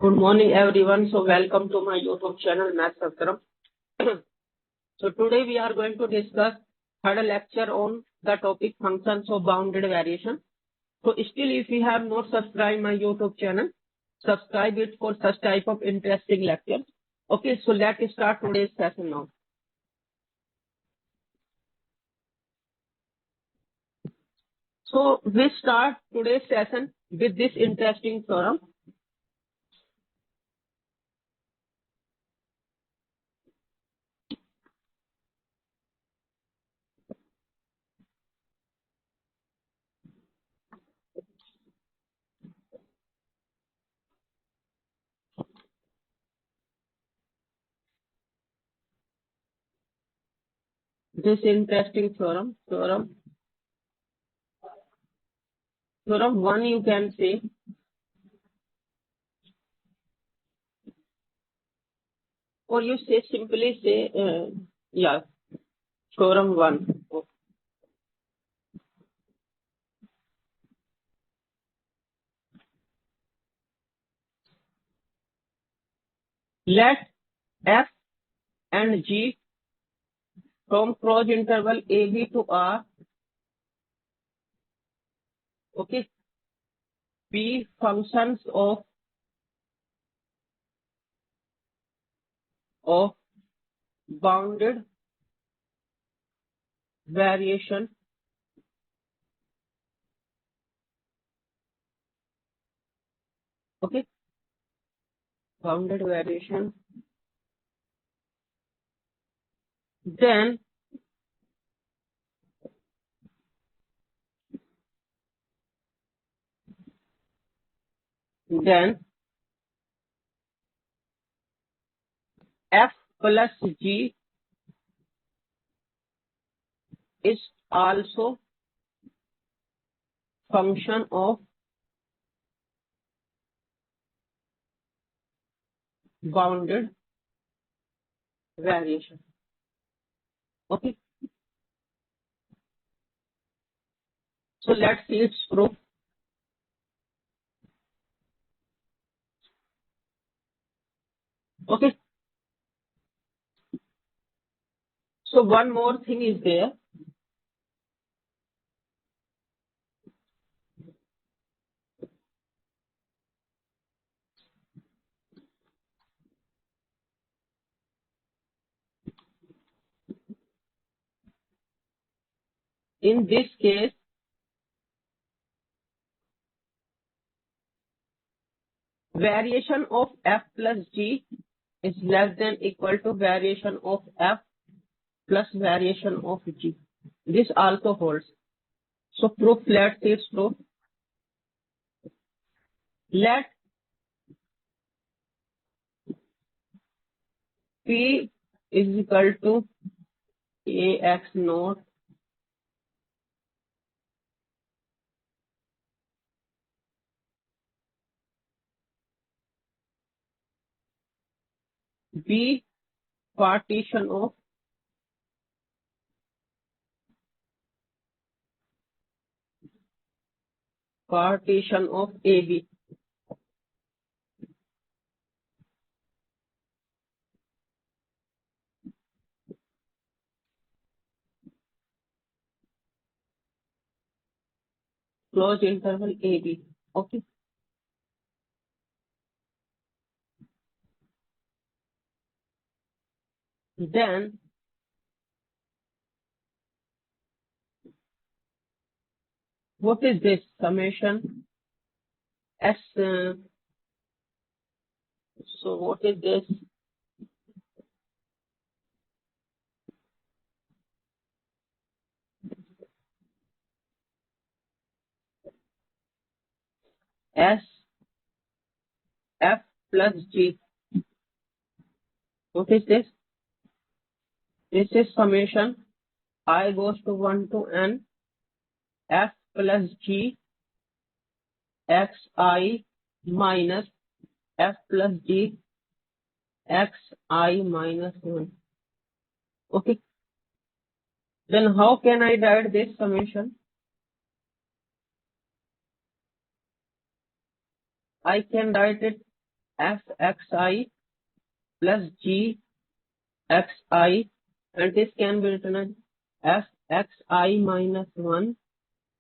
Good morning, everyone. So welcome to my YouTube channel, Math Satram. So today we are going to discuss third lecture on the topic functions of bounded variation. So still, if you have not subscribed my YouTube channel, subscribe it for such type of interesting lectures. Okay, so let's start today's session now. So we start today's session with this interesting theorem. This interesting theorem, theorem 1 you can say, or you say simply say, theorem 1. Let f and g from cross interval AB to R, okay, be functions of bounded variation, okay, bounded variation. Then f plus g is also function of bounded variation. Okay. So let's see its proof. Okay. So one more thing is there. In this case, variation of f plus g is less than equal to variation of f plus variation of g. This also holds. So proof, let's see its proof. Let P is equal to AX naught be partition of AB. Closed interval AB. Okay. Then what is this summation? S. So what is this? S F plus G. What is this? This is summation I goes to 1 to N F plus G xi minus F plus G xi minus 1. Okay. Then how can I write this summation? I can write it fxi plus gxi, and this can be written as fxi minus 1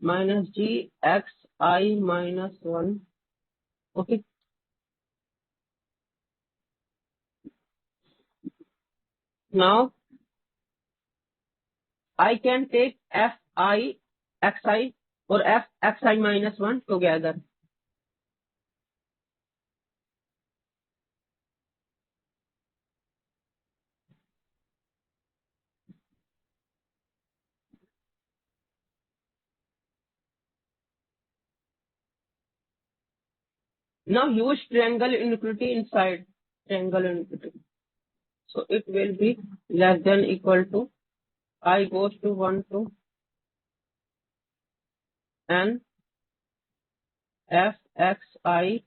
minus gxi minus 1. Okay. Now I can take fi xi or fxi minus 1 together. Now use triangle inequality inside triangle inequality. So it will be less than equal to I goes to 1 to n fxi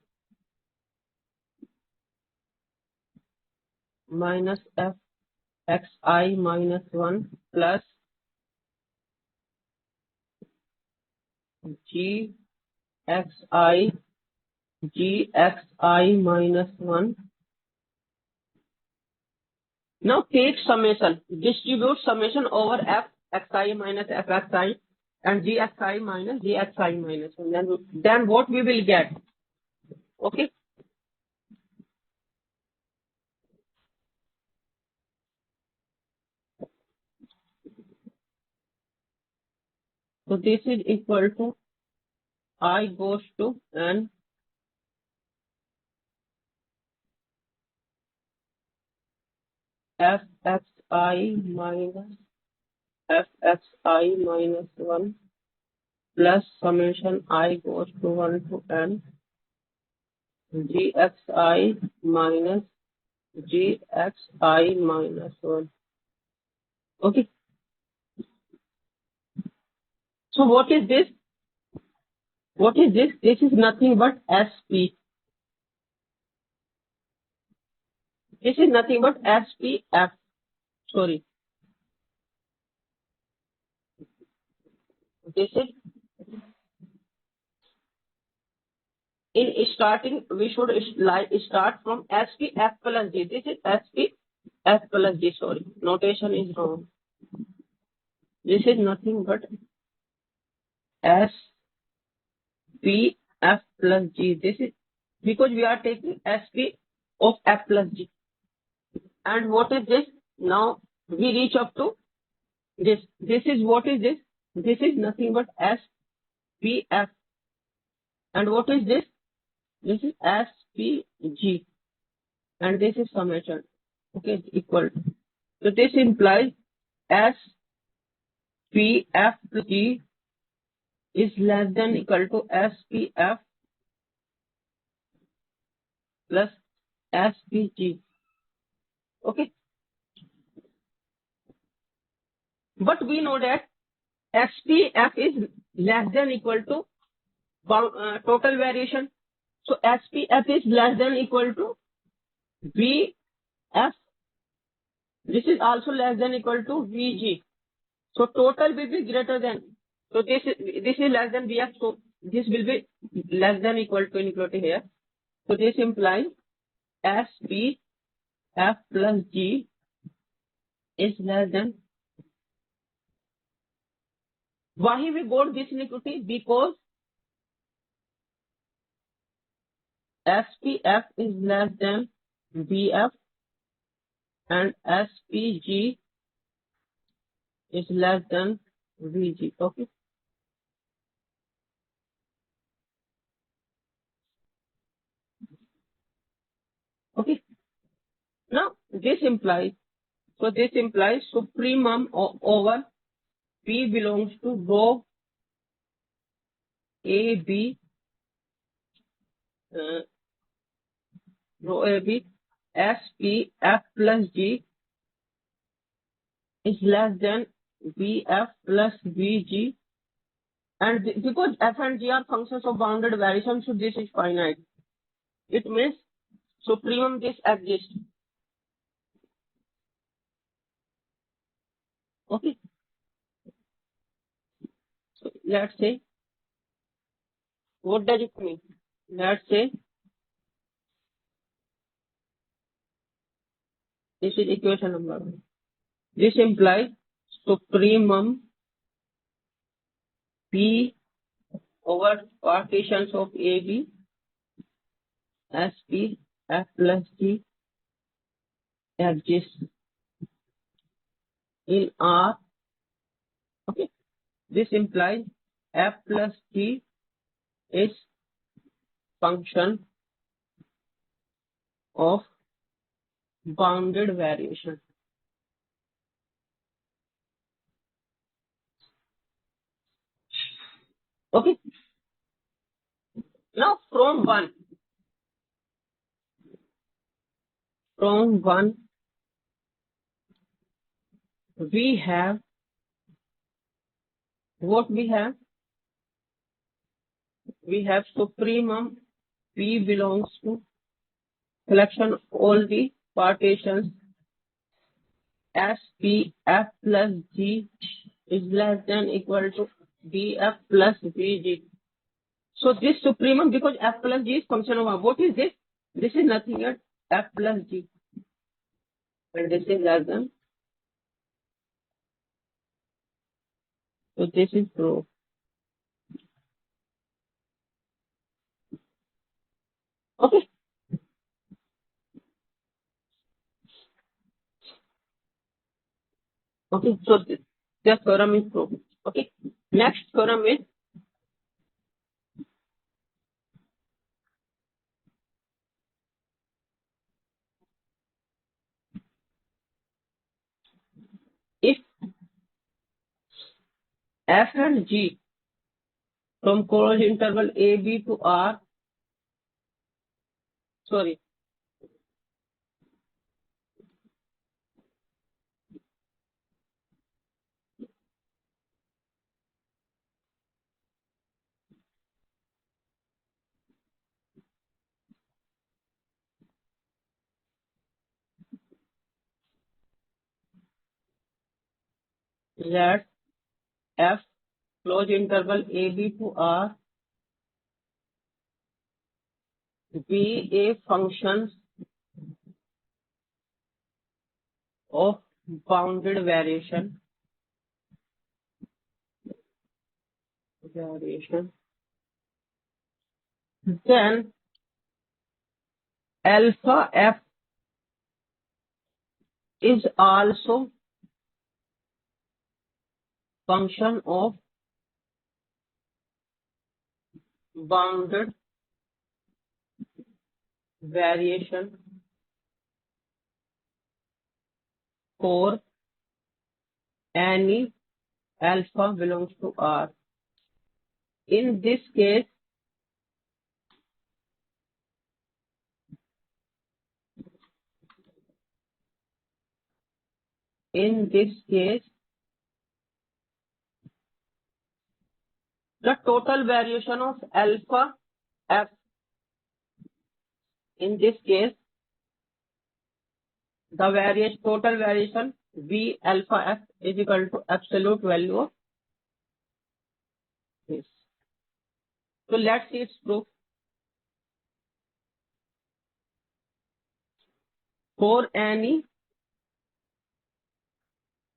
minus fxi minus 1 plus gxi minus 1. Now take summation, distribute summation over fxi minus fxi and gxi minus gxi minus 1. Then what we will get? Okay. So this is equal to I goes to n fxi minus fxi minus 1 plus summation I goes to 1 to n gxi minus gxi minus 1. Okay. So what is this? What is this? This is nothing but SP. This is nothing but SPF. Sorry. This is in starting, we should start from SPF plus G. This is SPF plus G. Sorry. Notation is wrong. This is nothing but SPF plus G. This is because we are taking SP of F plus G. And what is this? Now we reach up to this. This is what is this? This is nothing but SPF. And what is this? This is SPG. And this is summation. Okay, equal. So this implies SPF plus G is less than equal to SPF plus SPG. Okay. But we know that SPF is less than equal to total variation. So SPF is less than equal to VF. This is also less than equal to VG. So total will be greater than. So this is less than VF. So this will be less than equal to inequality here. So this implies SPF plus G is less than. Why we got this inequality? Because SPF is less than VF and SPG is less than VG. Okay. Okay. Now this implies, so this implies supremum over P belongs to rho AB, rho AB, SPF plus G is less than VF plus VG, and because F and G are functions of bounded variation, so this is finite. It means supremum this exists. Okay. So let's say, what does it mean? Let's say This is equation number 1. This implies supremum P over partitions of AB, SP, F plus G exists in R. Okay. This implies F plus G is function of bounded variation. Okay. Now from one we have what we have? We have supremum P belongs to collection all the partitions SP F plus G is less than equal to BF plus BG. So this supremum, because F plus G is function of what is this? This is nothing but F plus G, and this is less than. So this is true. Okay. Okay. So this theorem is true. Okay. Next theorem is if F and G from closed interval AB to R, sorry, let F closed interval AB to R be a function of bounded variation. Then alpha F is also function of bounded variation for any alpha belongs to R. In this case, the total variation of alpha F, in this case, the total variation V alpha F is equal to absolute value of this. So let's see its proof. For any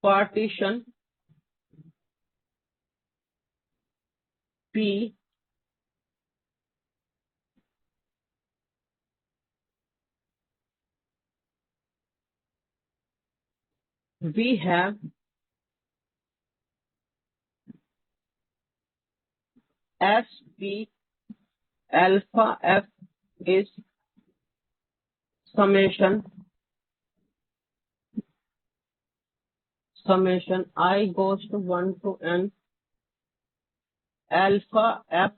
partition P we have SP alpha F is summation I goes to 1 to n alpha F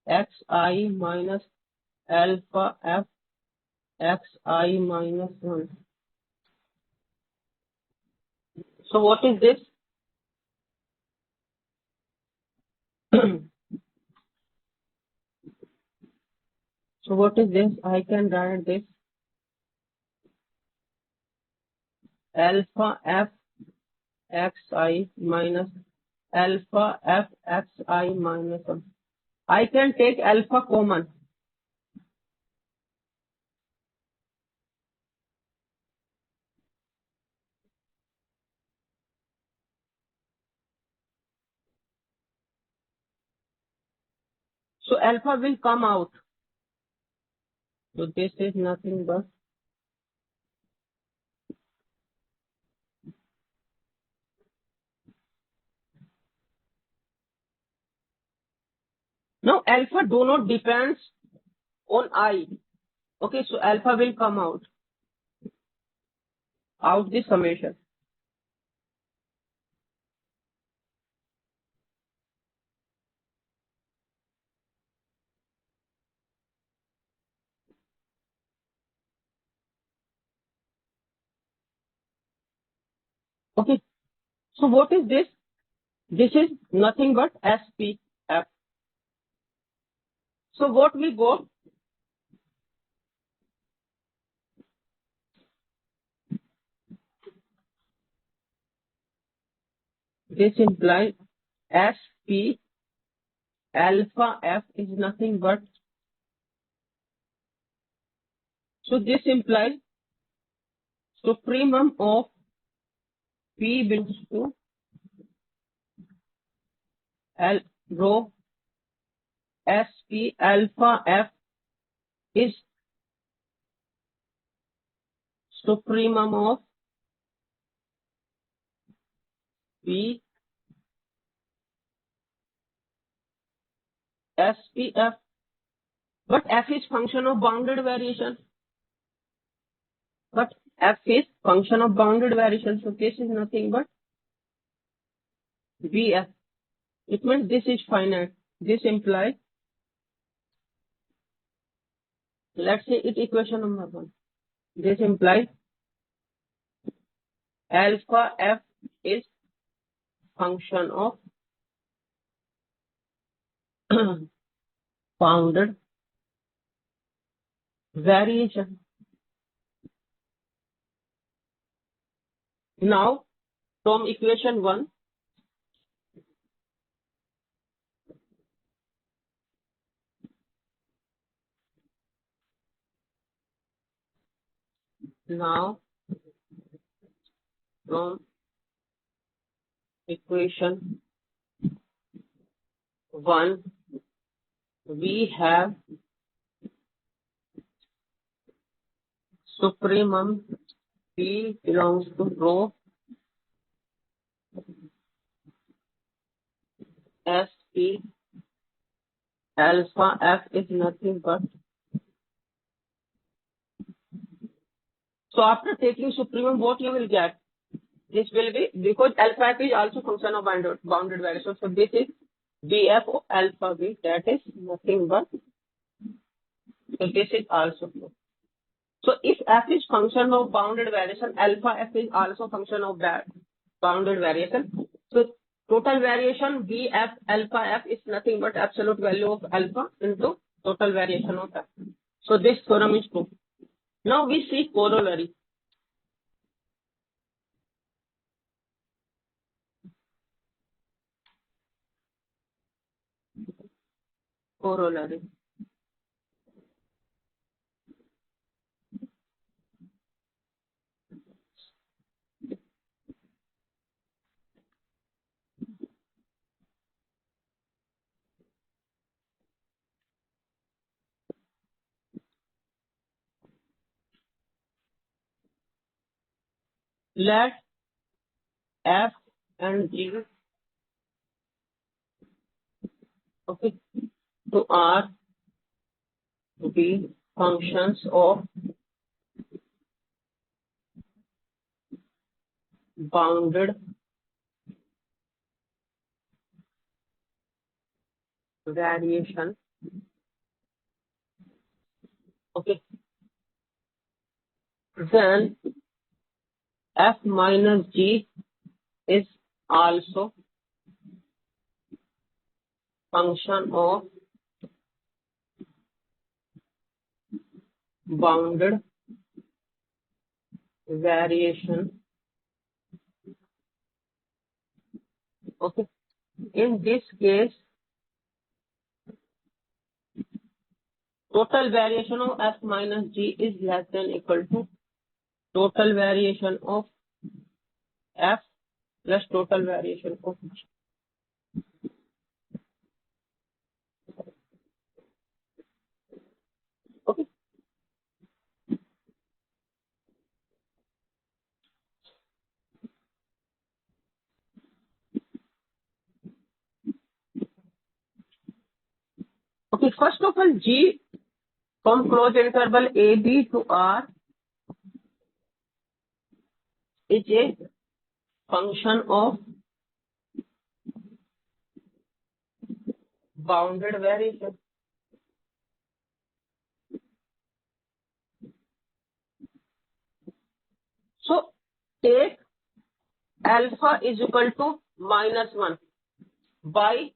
xi minus alpha F xi minus 1. So what is this? So what is this? I can write this alpha F xi minus alpha F xi minus 1. I can take alpha common. alpha will come out. So this is nothing but now alpha do not depends on I. Okay, so alpha will come out the summation. Okay, so what is this? This is nothing but SPF. So what we got? This implies SP alpha F is nothing but, so this implies supremum of P belongs to L rho SP alpha F is supremum of P SPF, but F is function of bounded variation. But F is function of bounded variation, so this is nothing but BF. It means this is finite. This implies, let's say it equation number 1. This implies alpha F is function of bounded variation. Now, from equation 1, now from equation 1, we have supremum P belongs to rho SP alpha F is nothing but. So after taking supremum, what you will get? This will be, because alpha F is also function of bounded variation. So this is BF of alpha B, that is nothing but. So this is also true. So if F is function of bounded variation, alpha F is also function of that bounded variation. So total variation BF alpha F is nothing but absolute value of alpha into total variation of F. So this theorem is true. Now we see corollary. Corollary. Let F and G, okay, to R be functions of bounded variation. Okay. Then F minus G is also function of bounded variation. Okay. In this case, total variation of F minus G is less than equal to total variation of F plus total variation of G. Okay, first of all, G from closed interval AB to R is a function of bounded variation. So take alpha is equal to -1 by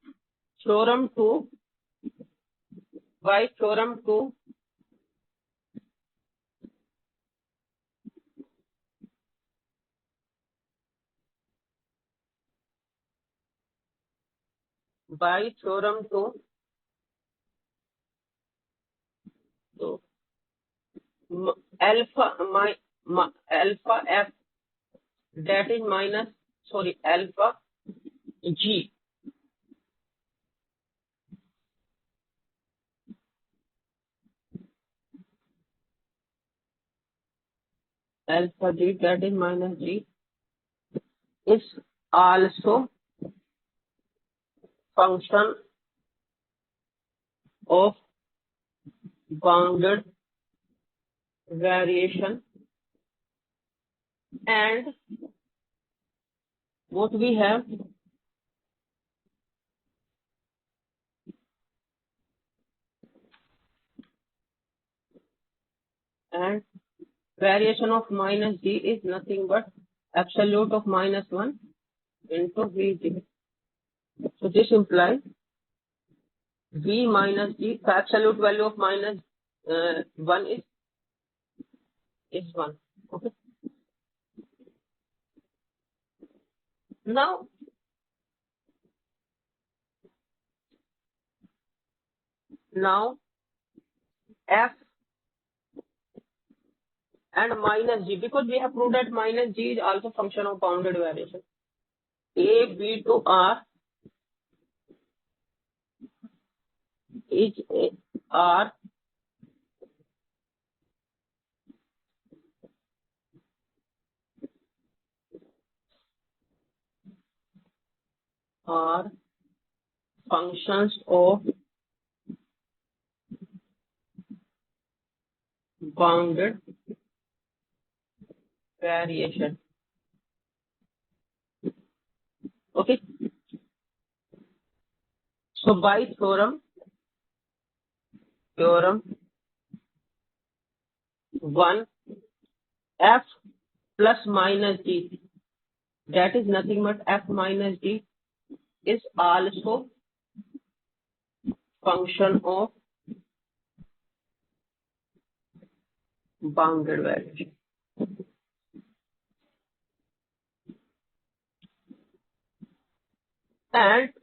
theorem 2 by theorem 2 by theorem 2. So alpha f, that is alpha g, alpha g, that is minus g, is also function of bounded variation. And what we have, and variation of minus g is nothing but absolute of -1 into Vg. So this implies V minus G, the absolute value of minus 1 is 1. Okay. Now F and minus G, because we have proved that minus G is also function of bounded variation. A, B to R is R are functions of bounded variation. Okay. So by theorem 1, F plus minus G, that is nothing but F minus G, is also function of bounded variation. And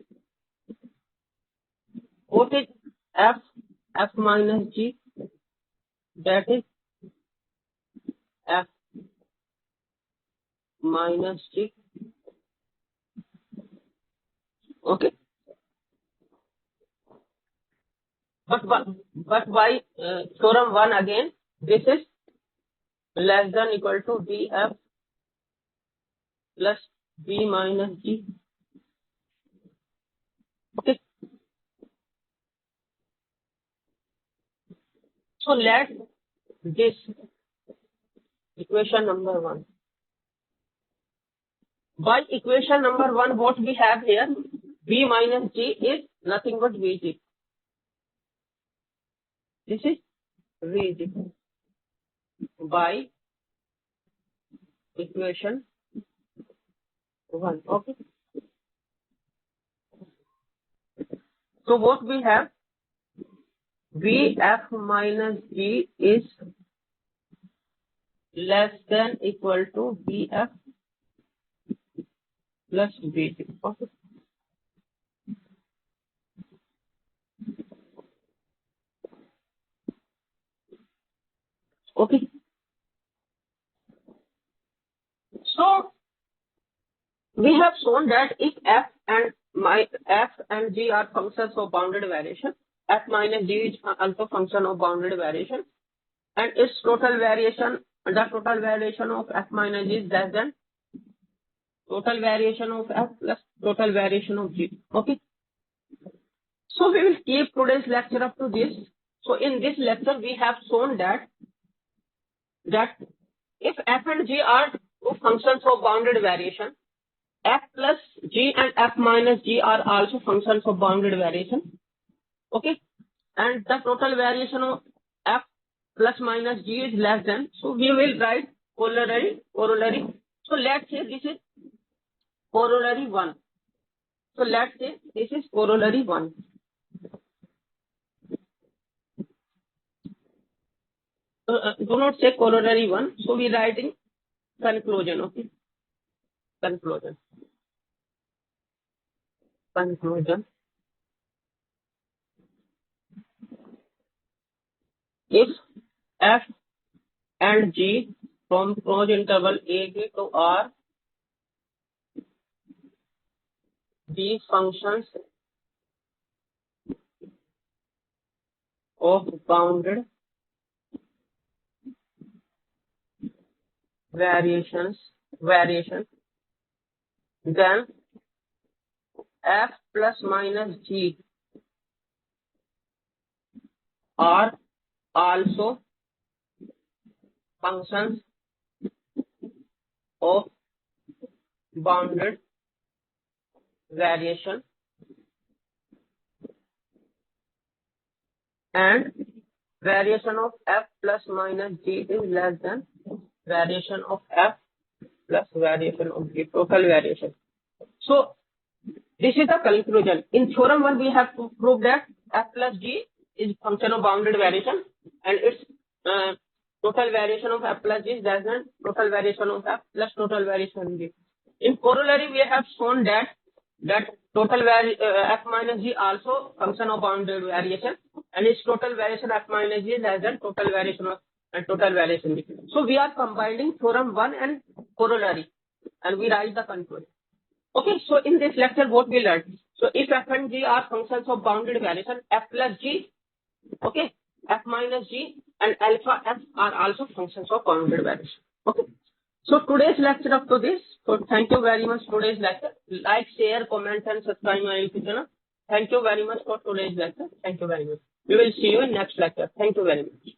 what is F minus G? That is F minus G. Okay. But by theorem 1 again, this is less than equal to Df plus B minus G. Okay. So let this equation number 1. By equation number 1, what we have here, B minus G is nothing but Vg. This is Vg by equation 1. Okay. So what we have, Vf minus G is less than equal to Vf plus Vg. Okay. Okay. So we have shown that if F and G are functions of bounded variation, F minus G is also function of bounded variation, and its total variation, the total variation of F minus G is less than total variation of F plus total variation of G. Okay. So we will keep today's lecture up to this. So in this lecture, we have shown that if f and g are two functions of bounded variation, f plus g and f minus g are also functions of bounded variation. Okay, and the total variation of f plus minus g is less than. So we will write corollary. So let's say this is corollary 1. So let's say this is corollary 1. Do not say corollary 1. So we writing conclusion. Okay, conclusion. If f and g from closed interval ab to r be functions of bounded variation, then f plus minus g are also functions of bounded variation, and variation of f plus minus g is less than variation of f plus variation of g, total variation. So this is the conclusion. In theorem 1, we have to prove that f plus g is function of bounded variation, and its total variation of f plus g is less than total variation of f plus total variation of g. In corollary, we have shown that total f minus g also function of bounded variation, and its total variation f minus g is less than total variation of total variation g. So we are combining theorem 1 and corollary, and we write the conclusion. Okay, so in this lecture, what we learned? So if f and g are functions of bounded variation, f plus g, okay, f minus g and alpha f are also functions of bounded variation. Okay. So today's lecture up to this. So thank you very much for today's lecture. Like, share, comment, and subscribe my YouTube channel. Thank you very much for today's lecture. Thank you very much. We will see you in next lecture. Thank you very much.